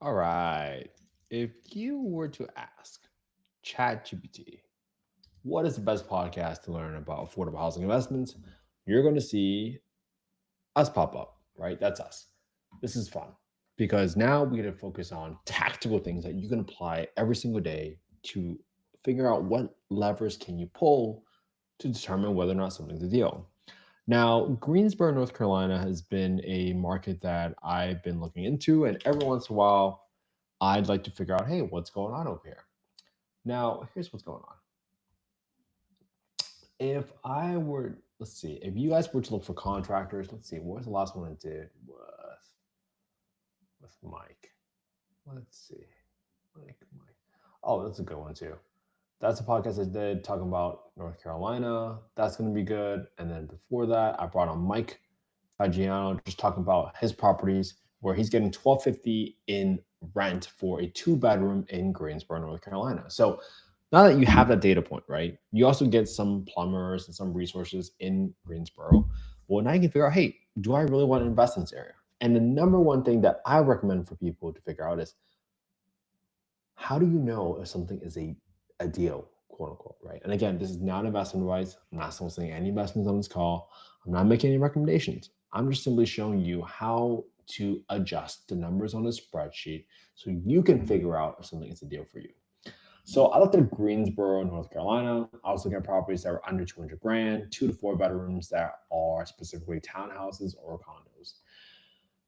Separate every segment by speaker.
Speaker 1: All right. If you were to ask ChatGPT, what is the best podcast to learn about affordable housing investments? You're going to see us pop up, right? That's us. This is fun because now we get to focus on tactical things that you can apply every single day to figure out what levers can you pull to determine whether or not something's a deal. Now, Greensboro, North Carolina has been a market that I've been looking into, and every once in a while, I'd like to figure out, hey, what's going on over here? Now, here's what's going on. If I were, let's see, if you guys were to look for contractors, let's see, what was the last one I did with Mike? Let's see, Mike. Oh, that's a good one too. That's a podcast I did talking about North Carolina. That's going to be good. And then before that, I brought on Mike Fagiano, just talking about his properties where he's getting 1250 in rent for a 2 bedroom in Greensboro, North Carolina. So now that you have that data point, right? You also get some plumbers and some resources in Greensboro. Well, now you can figure out, hey, do I really want to invest in this area? And the number one thing that I recommend for people to figure out is how do you know if something is a deal, quote unquote, right? And again, this is not investment advice. I'm not soliciting any investments on this call. I'm not making any recommendations. I'm just simply showing you how to adjust the numbers on a spreadsheet so you can figure out if something is a deal for you. So I looked at Greensboro, North Carolina. I was looking at properties that were under 200 grand, 2 to 4 bedrooms that are specifically townhouses or condos.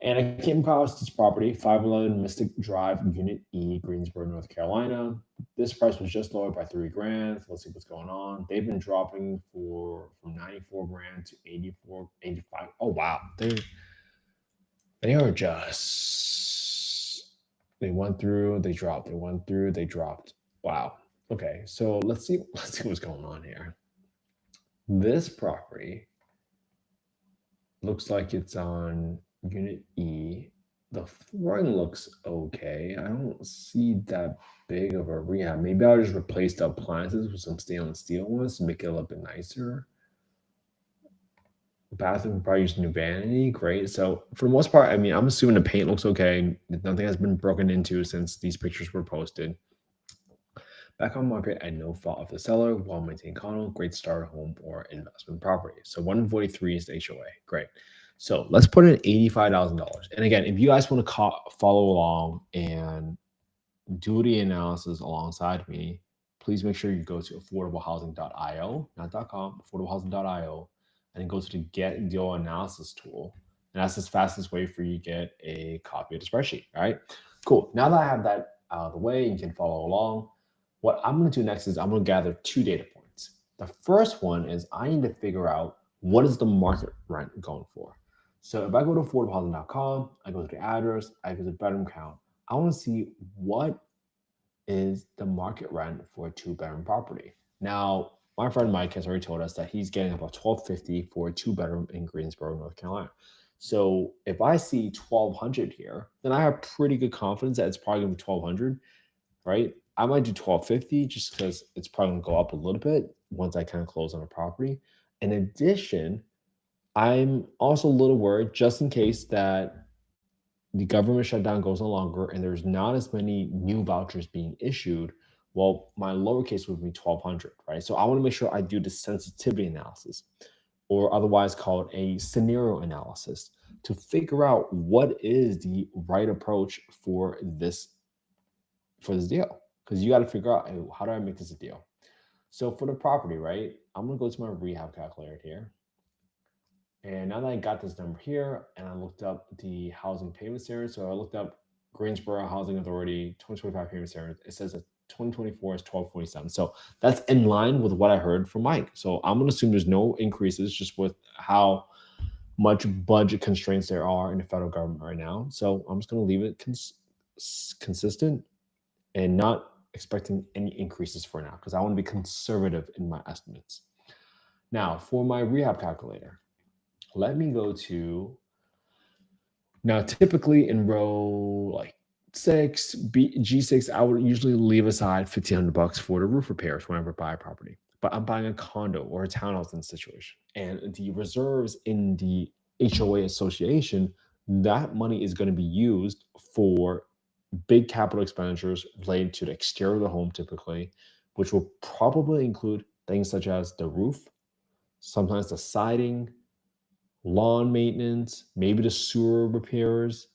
Speaker 1: And I came across this property, 511 Mystic Drive, Unit E, Greensboro, North Carolina. This price was just lowered by 3 grand. So let's see what's going on. They've been dropping from 94 grand to 84, 85. Oh wow. They are just they went through, they dropped, they went through, they dropped. Wow. Okay, so let's see what's going on here. This property looks like it's on Unit E. The flooring looks okay. I don't see that big of a rehab. Maybe I'll just replace the appliances with some stainless steel ones to make it a little bit nicer. Bathroom probably use new vanity. Great. So for the most part, I mean, I'm assuming the paint looks okay. Nothing has been broken into since these pictures were posted. Back on market at no fault of the seller, well maintained condo, great starter home or investment property. So 143 is the HOA. Great. So let's put in $85,000. And again, if you guys want to follow along and do the analysis alongside me, please make sure you go to affordablehousing.io, not .com, affordablehousing.io, and then go to the Get Deal Analysis tool. And that's the fastest way for you to get a copy of the spreadsheet. All right, cool. Now that I have that out of the way, you can follow along. What I'm going to do next is I'm going to gather 2 data points. The first one is I need to figure out what is the market rent going for. So if I go to affordablehousing.com, I go to the address, I go to the bedroom count, I want to see what is the market rent for a 2 bedroom property. Now, my friend Mike has already told us that he's getting about 1250 for a 2 bedroom in Greensboro, North Carolina. So if I see 1200 here, then I have pretty good confidence that it's probably gonna be 1200, right? I might do 1250 just because it's probably gonna go up a little bit once I kind of close on a property. In addition, I'm also a little worried just in case that the government shutdown goes on longer and there's not as many new vouchers being issued. Well, my lowercase would be 1200, right? So I want to make sure I do the sensitivity analysis, or otherwise called a scenario analysis, to figure out what is the right approach for this deal. Because you got to figure out, hey, how do I make this a deal? So for the property, right? I'm gonna go to my rehab calculator here. And now that I got this number here, and I looked up the housing payment standards, so I looked up Greensboro Housing Authority 2025 payment standards. It says that 2024 is 1247. So that's in line with what I heard from Mike. So I'm going to assume there's no increases just with how much budget constraints there are in the federal government right now. So I'm just going to leave it consistent and not expecting any increases for now because I want to be conservative in my estimates. Now, for my rehab calculator, let me go to now. Typically in row like G6, I would usually leave aside $1,500 for the roof repairs whenever I buy a property. But I'm buying a condo or a townhouse in this situation, and the reserves in the HOA association, that money is going to be used for big capital expenditures related to the exterior of the home typically, which will probably include things such as the roof, sometimes the siding, lawn maintenance, maybe the sewer repairs,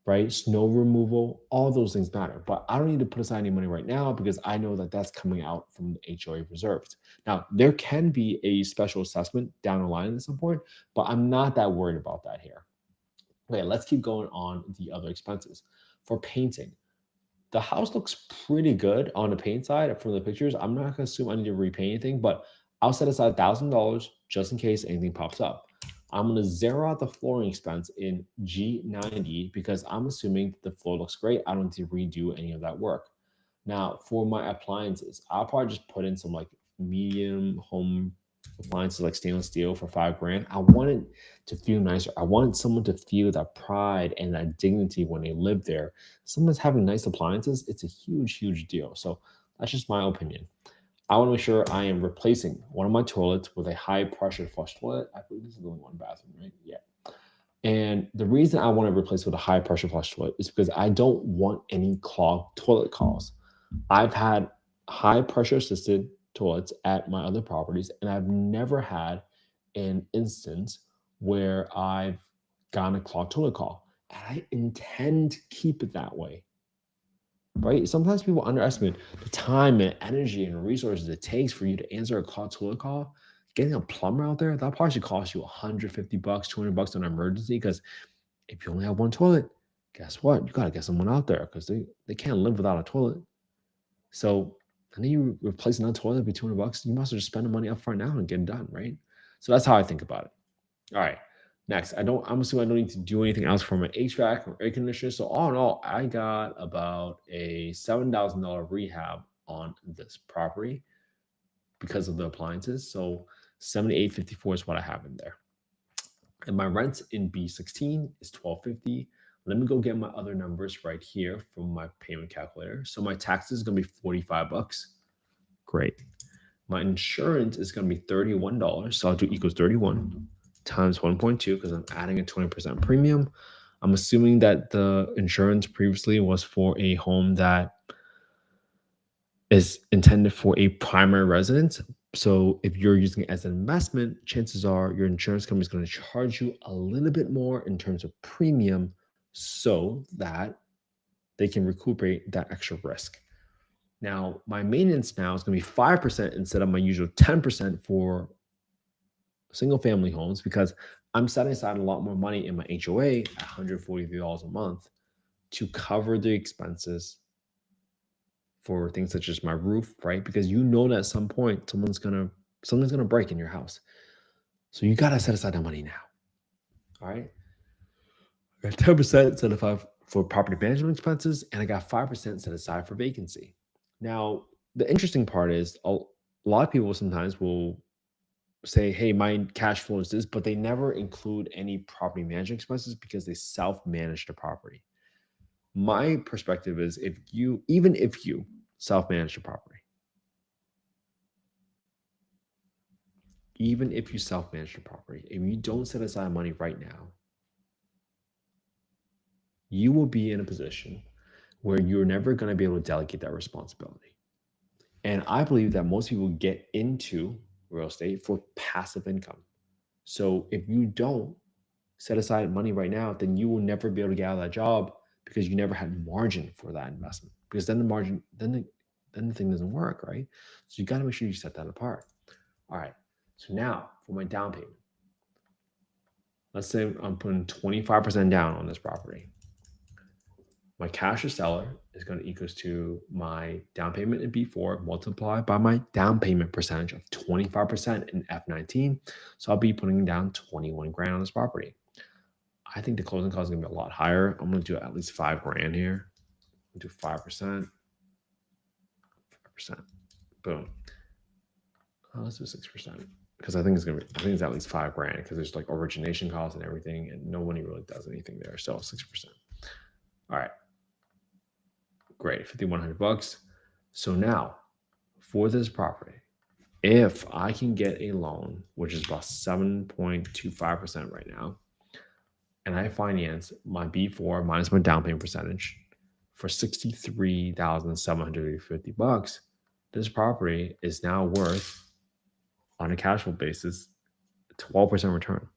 Speaker 1: right? Snow removal, all those things matter. But I don't need to put aside any money right now because I know that that's coming out from the HOA reserves. Now, there can be a special assessment down the line at some point, but I'm not that worried about that here. Okay, let's keep going on the other expenses. For painting, the house looks pretty good on the paint side from the pictures. I'm not going to assume I need to repaint anything, but I'll set aside $1,000 just in case anything pops up. I'm going to zero out the flooring expense in G90 because I'm assuming the floor looks great. I don't need to redo any of that work. Now, for my appliances, I'll probably just put in some like medium home appliances like stainless steel for $5,000. I want it to feel nicer. I want someone to feel that pride and that dignity when they live there. Someone's having nice appliances, it's a huge, huge deal. So that's just my opinion. I want to make sure I am replacing one of my toilets with a high pressure flush toilet. I believe this is only one bathroom, right? Yeah. And the reason I want to replace with a high pressure flush toilet is because I don't want any clogged toilet calls. I've had high pressure assisted toilets at my other properties, and I've never had an instance where I've gotten a clogged toilet call. And I intend to keep it that way. Right? Sometimes people underestimate the time and energy and resources it takes for you to answer a clogged toilet call. Getting a plumber out there, that probably should cost you $150, $200 on an emergency. Because if you only have one toilet, guess what? You gotta get someone out there because they can't live without a toilet. So and then you replace another toilet for $200, you must just spend the money up front now and get it done, right? So that's how I think about it. All right. Next, I'm assuming I don't need to do anything else for my HVAC or air conditioner. So all in all, I got about a $7,000 rehab on this property because of the appliances. So 7854 is what I have in there. And my rent in B16 is $1,250. Let me go get my other numbers right here from my payment calculator. So my taxes is gonna be $45. Great. My insurance is gonna be $31. So I'll do equals 31 times 1.2 because I'm adding a 20% premium. I'm assuming that the insurance previously was for a home that is intended for a primary residence. So if you're using it as an investment, chances are your insurance company is going to charge you a little bit more in terms of premium so that they can recuperate that extra risk. Now, my maintenance now is going to be 5% instead of my usual 10% for single family homes because I'm setting aside a lot more money in my HOA at $143 a month to cover the expenses for things such as my roof, right? Because you know that at some point something's gonna break in your house. So you gotta set aside that money now. All right. I got 10% set aside for property management expenses, and I got 5% set aside for vacancy. Now, the interesting part is a lot of people sometimes will say, hey, my cash flow is this, but they never include any property management expenses because they self-manage the property. My perspective is even if you self-manage the property, even if you self-manage the property, if you don't set aside money right now, you will be in a position where you're never going to be able to delegate that responsibility. And I believe that most people get into real estate for passive income. So if you don't set aside money right now, then you will never be able to get out of that job because you never had margin for that investment. Because then the margin, then the thing doesn't work, right? So you got to make sure you set that apart. All right. So now for my down payment. Let's say I'm putting 25% down on this property. My cash to seller is going to equals to my down payment in B4 multiplied by my down payment percentage of 25% in F19. So I'll be putting down 21 grand on this property. I think the closing cost is going to be a lot higher. I'm going to do at least 5 grand here. I'll do 5%. 5%. Boom. Let's do 6%. Because I think it's at least 5 grand because there's like origination costs and everything, and nobody really does anything there. So 6%. All right. Great, $5,100. So now for this property, if I can get a loan, which is about 7.25% right now, and I finance my B4 minus my down payment percentage for $63,750, this property is now worth, on a cash flow basis, 12% return.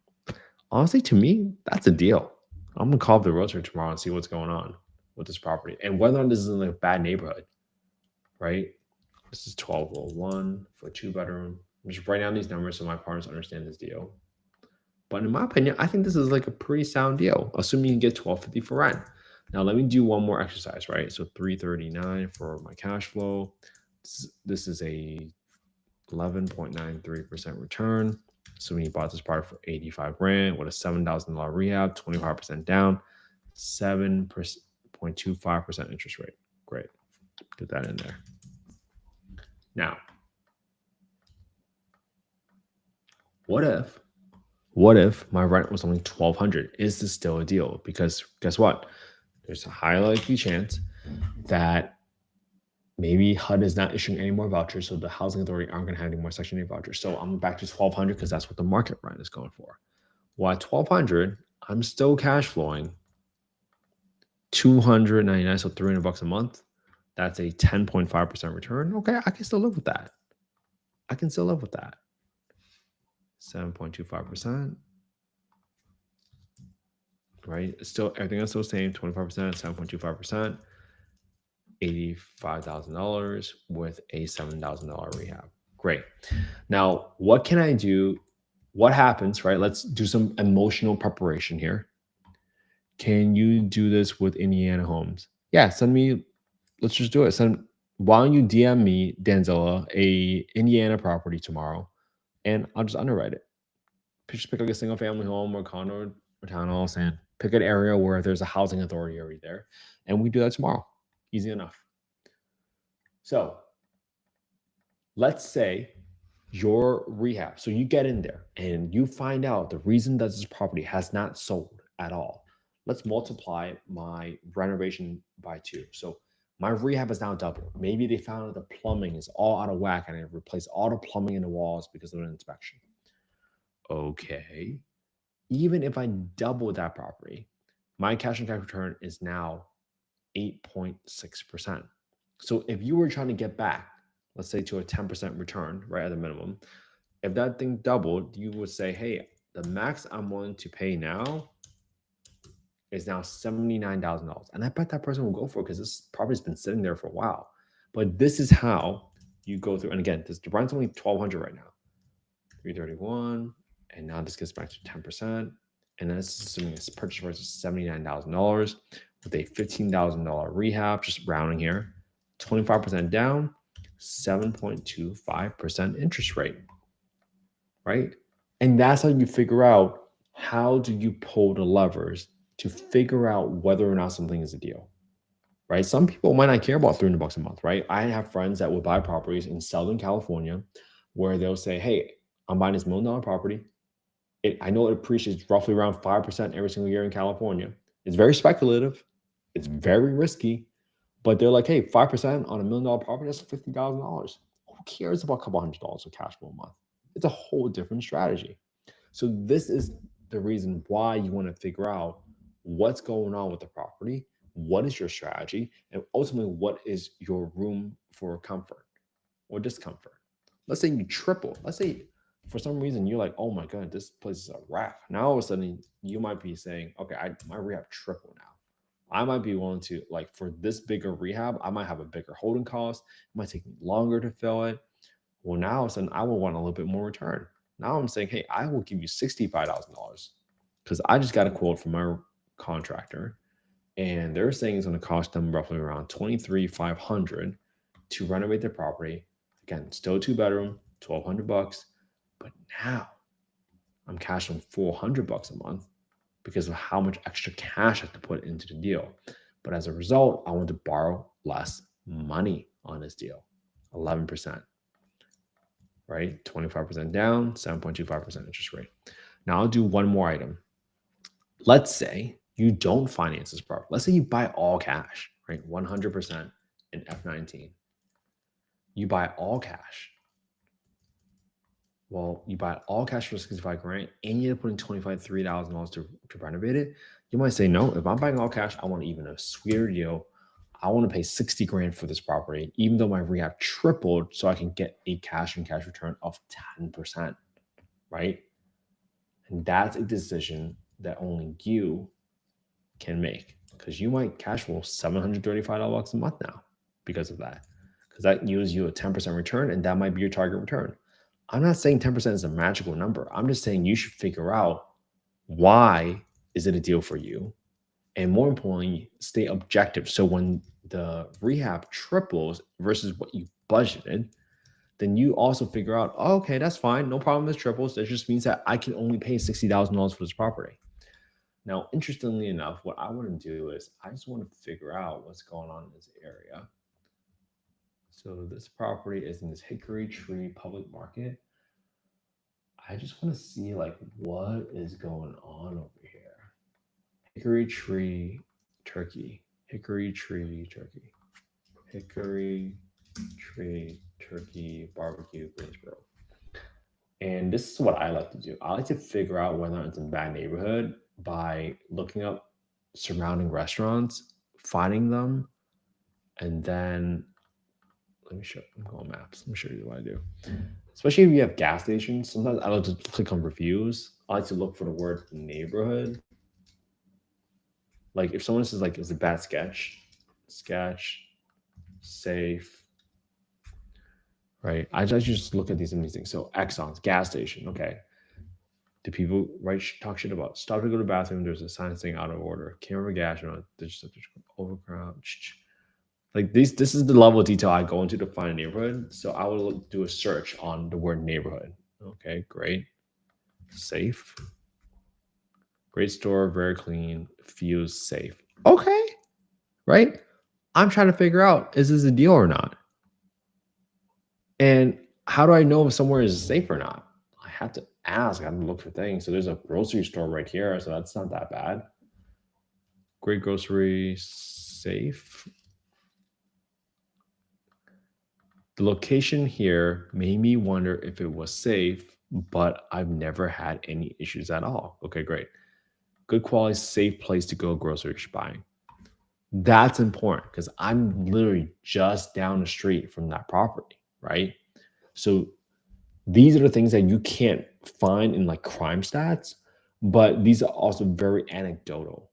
Speaker 1: Honestly, to me, that's a deal. I'm gonna call up the realtor tomorrow and see what's going on with this property and whether or not this is in a bad neighborhood, right? This is 1201 for a 2-bedroom. I'm just writing down these numbers so my partners understand this deal. But in my opinion, I think this is like a pretty sound deal, assuming you get $1,250 for rent. Now let me do one more exercise, right? So $339 for my cash flow. This is a 11.93% return. So when you bought this property for 85 grand with a $7,000 rehab, 25% down, 7.25% interest rate. Great. Get that in there. Now, what if my rent was only $1,200? Is this still a deal? Because guess what? There's a high likely chance that maybe HUD is not issuing any more vouchers, so the housing authority aren't going to have any more Section 8 vouchers. So I'm back to $1,200 because that's what the market rent is going for. Well, at $1,200, I'm still cash flowing $299, so $300 a month. That's a 10.5% return. Okay, I can still live with that. 7.25%. Right? It's still everything else still the same. 25%, 7.25%, $85,000 with a $7,000 rehab. Great. Now, what can I do? What happens, right? Let's do some emotional preparation here. Can you do this with Indiana homes? Yeah, let's just do it. Why don't you DM me, Danzilla, a Indiana property tomorrow, and I'll just underwrite it. Just pick like a single family home or condo or townhouse and pick an area where there's a housing authority already there. And we do that tomorrow. Easy enough. So let's say your rehab. So you get in there and you find out the reason that this property has not sold at all. Let's multiply my renovation by 2. So my rehab is now double. Maybe they found that the plumbing is all out of whack and I replaced all the plumbing in the walls because of an inspection. Okay. Even if I double that property, my cash on cash return is now 8.6%. So if you were trying to get back, let's say to a 10% return, right at the minimum, if that thing doubled, you would say, hey, the max I'm willing to pay now is now $79,000. And I bet that person will go for it because this property's been sitting there for a while. But this is how you go through. And again, the rent's only $1,200 right now. 331. And now this gets back to 10%. And that's assuming a purchase price of $79,000 with a $15,000 rehab, just rounding here, 25% down, 7.25% interest rate, right? And that's how you figure out how do you pull the levers to figure out whether or not something is a deal, right? Some people might not care about $300 a month, right? I have friends that will buy properties in Southern California where they'll say, hey, I'm buying this $1 million property. I know it appreciates roughly around 5% every single year in California. It's very speculative. It's very risky. But they're like, hey, 5% on $1 million property, that's $50,000. Who cares about a couple $100 of cash flow a month? It's a whole different strategy. So this is the reason why you want to figure out what's going on with the property, what is your strategy, and ultimately, what is your room for comfort or discomfort. Let's say you triple. Let's say for some reason you're like, oh my God, this place is a wrap. Now all of a sudden you might be saying, okay, my rehab triple now. I might be willing to, like, for this bigger rehab, I might have a bigger holding cost. It might take me longer to fill it. Well, now all of a sudden I will want a little bit more return. Now I'm saying, hey, I will give you $65,000 because I just got a quote from my contractor, and they're saying it's going to cost them roughly around $23,500 to renovate their property. Again, still 2-bedroom, $1,200. But now I'm cashing $400 a month because of how much extra cash I have to put into the deal. But as a result, I want to borrow less money on this deal, 11%, right? 25% down, 7.25% interest rate. Now I'll do one more item. Let's say you don't finance this property. Let's say you buy all cash, right? 100% in F19. You buy all cash. Well, you buy all cash for $65,000 and you're putting $3,000 to renovate it. You might say, no, if I'm buying all cash, I want even a sweeter deal. I want to pay 60 grand for this property, even though my rehab tripled, so I can get a cash and cash return of 10%, right? And that's a decision that only you can make, because you might cash flow $735 a month now because of that, because that gives you a 10% return, and that might be your target return. I'm not saying 10% is a magical number. I'm just saying you should figure out why is it a deal for you, and more importantly, stay objective. So when the rehab triples versus what you budgeted, then you also figure out, oh, okay, that's fine, no problem. This triples. That just means that I can only pay $60,000 for this property. Now, interestingly enough, what I want to do is I just want to figure out what's going on in this area. So this property is in this Hickory Tree public market. I just want to see like what is going on over here. Hickory Tree, Turkey. Hickory Tree, Turkey. Hickory Tree, Turkey, barbecue, Greensboro. And this is what I like to do. I like to figure out whether or not it's in a bad neighborhood by looking up surrounding restaurants, finding them, and then let me show. I'm going maps. Let me show you what I do. Especially if you have gas stations, sometimes I like to click on reviews. I like to look for the word neighborhood. Like if someone says like it's a bad sketch, safe, right? I just look at these and these things. So Exxon's gas station, okay. Do people talk shit about? Stop to go to the bathroom. There's a sign saying out of order. Camera gas, there's overcrowd. Like this is the level of detail I go into to find a neighborhood. So I will do a search on the word neighborhood. Okay, great. Safe. Great store, very clean, feels safe. Okay, right? I'm trying to figure out, is this a deal or not? And how do I know if somewhere is safe or not? I have to ask. I have to look for things. So there's a grocery store right here, so that's not that bad. Great grocery, safe. The location here made me wonder if it was safe, but I've never had any issues at all. Okay, great. Good quality, safe place to go grocery buying. That's important because I'm literally just down the street from that property, right? So these are the things that you can't find in like crime stats, but these are also very anecdotal.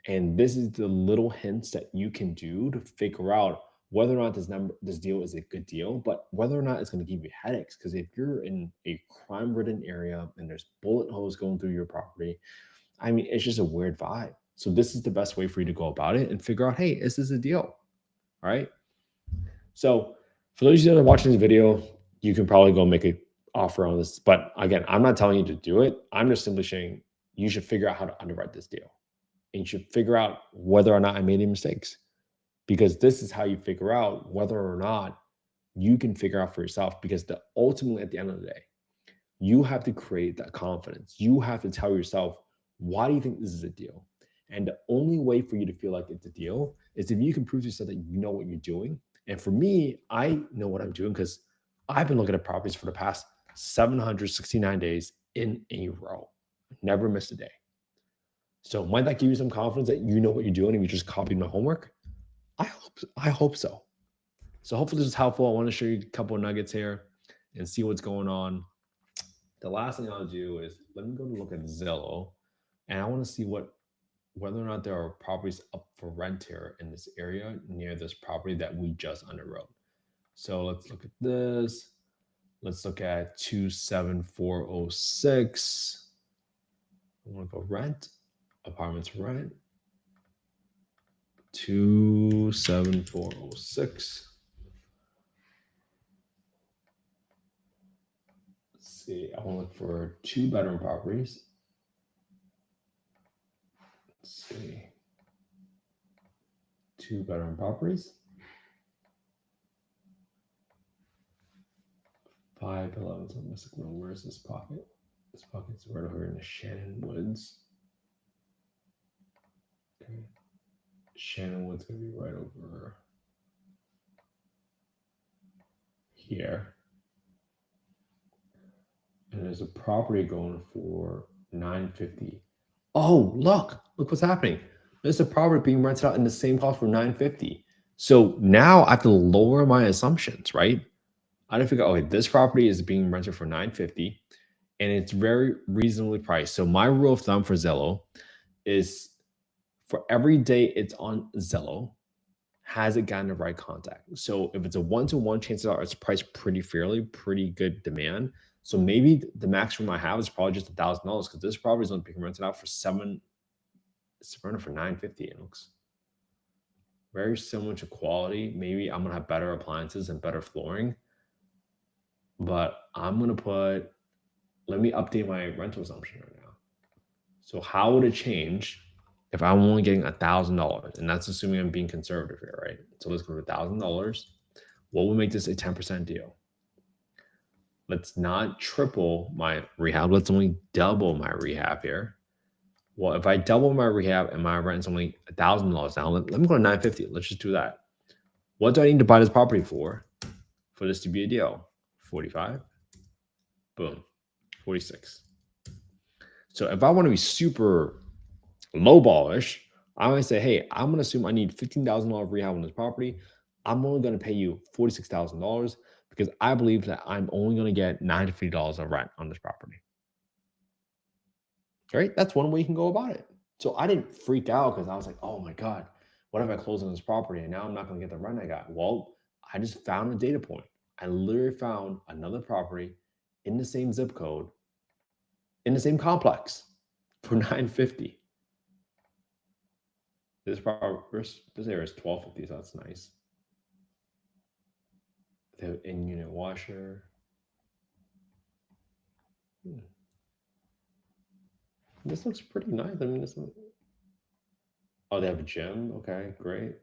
Speaker 1: And this is the little hints that you can do to figure out whether or not this deal is a good deal, but whether or not it's going to give you headaches. Because if you're in a crime-ridden area and there's bullet holes going through your property, I mean, it's just a weird vibe. So this is the best way for you to go about it and figure out, hey, is this a deal? All right. So for those of you that are watching this video, you can probably go make an offer on this. But again, I'm not telling you to do it. I'm just simply saying you should figure out how to underwrite this deal. And you should figure out whether or not I made any mistakes. Because this is how you figure out whether or not you can figure out for yourself. Because ultimately, at the end of the day, you have to create that confidence. You have to tell yourself, why do you think this is a deal? And the only way for you to feel like it's a deal is if you can prove to yourself that you know what you're doing. And for me, I know what I'm doing because I've been looking at properties for the past 769 days in a row. Never missed a day. So might that give you some confidence that you know what you're doing and you just copied my homework? I hope so. So hopefully this is helpful. I want to show you a couple of nuggets here and see what's going on. The last thing I'll do is let me go to look at Zillow, and I want to see whether or not there are properties up for rent here in this area near this property that we just underwrote. So let's look at this. Let's look at 27406. I want to go rent, apartments rent. 27406. Let's see. I want to look for 2-bedroom properties. Let's see. 2-bedroom properties. 511. So where's this pocket? This pocket's right over in the Shannon Woods. Okay. Shannon Woods gonna be right over here. And there's a property going for $950. Oh, look what's happening. There's a property being rented out in the same cost for $950. So now I have to lower my assumptions, right? I have to figure, okay, this property is being rented for $950 and it's very reasonably priced. So my rule of thumb for Zillow is for every day it's on Zillow, has it gotten the right contact? So if it's a one-to-one, chances are it's priced pretty fairly, pretty good demand. So maybe the max room I have is probably just $1,000 because this property is only being rented out for it's rented for $950. It looks very similar to quality. Maybe I'm gonna have better appliances and better flooring, but I'm gonna put. Let me update my rental assumption right now. So how would it change if I'm only getting $1,000? And that's assuming I'm being conservative here, right? So let's go to $1,000. What would make this a 10% deal? Let's not triple my rehab. Let's only double my rehab here. Well, if I double my rehab and my rent is only $1,000 now, let me go to $950. Let's just do that. What do I need to buy this property for this to be a deal? 45. Boom. 46. So if I want to be super lowballish, I might say, hey, I'm going to assume I need $15,000 rehab on this property. I'm only going to pay you $46,000 because I believe that I'm only going to get $950 of rent on this property. Right? That's one way you can go about it. So I didn't freak out because I was like, oh my God, what if I close on this property and now I'm not going to get the rent I got? Well, I just found a data point. I literally found another property in the same zip code, in the same complex for $950. This area is $1,250, so that's nice. They have in-unit washer. This looks pretty nice. I mean, oh, they have a gym. Okay, great.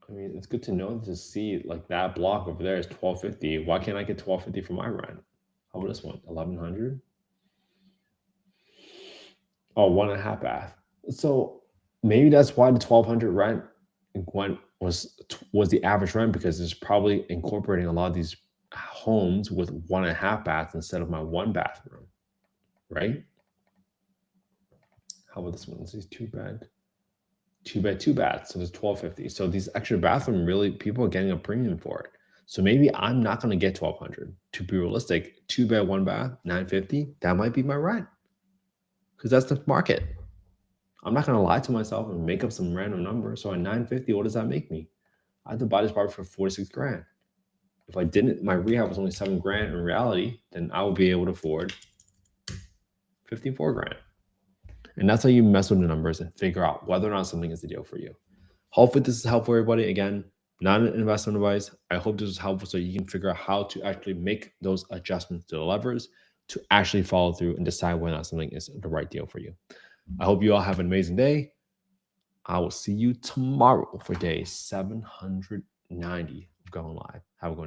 Speaker 1: I mean, it's good to know to see like that block over there is $1,250. Why can't I get $1,250 for my rent? How about this one? $1,100. Oh, 1.5 bath. So maybe that's why the $1,200 rent was the average rent, because it's probably incorporating a lot of these homes with 1.5 baths instead of my 1 bathroom, right? How about this one? This is 2 bed, 2 baths. So there's $1,250. So these extra bathroom, really, people are getting a premium for it. So maybe I'm not going to get $1,200. To be realistic, 2 bed, 1 bath, $950. That might be my rent because that's the market. I'm not going to lie to myself and make up some random number. So at $950, what does that make me? I had to buy this property for 46 grand. If I didn't, my rehab was only 7 grand in reality, then I would be able to afford 54 grand. And that's how you mess with the numbers and figure out whether or not something is the deal for you. Hopefully this is helpful for everybody. Again, not an investment advice. I hope this is helpful so you can figure out how to actually make those adjustments to the levers to actually follow through and decide whether or not something is the right deal for you. I hope you all have an amazing day. I will see you tomorrow for day 790 of going live. Have a good one.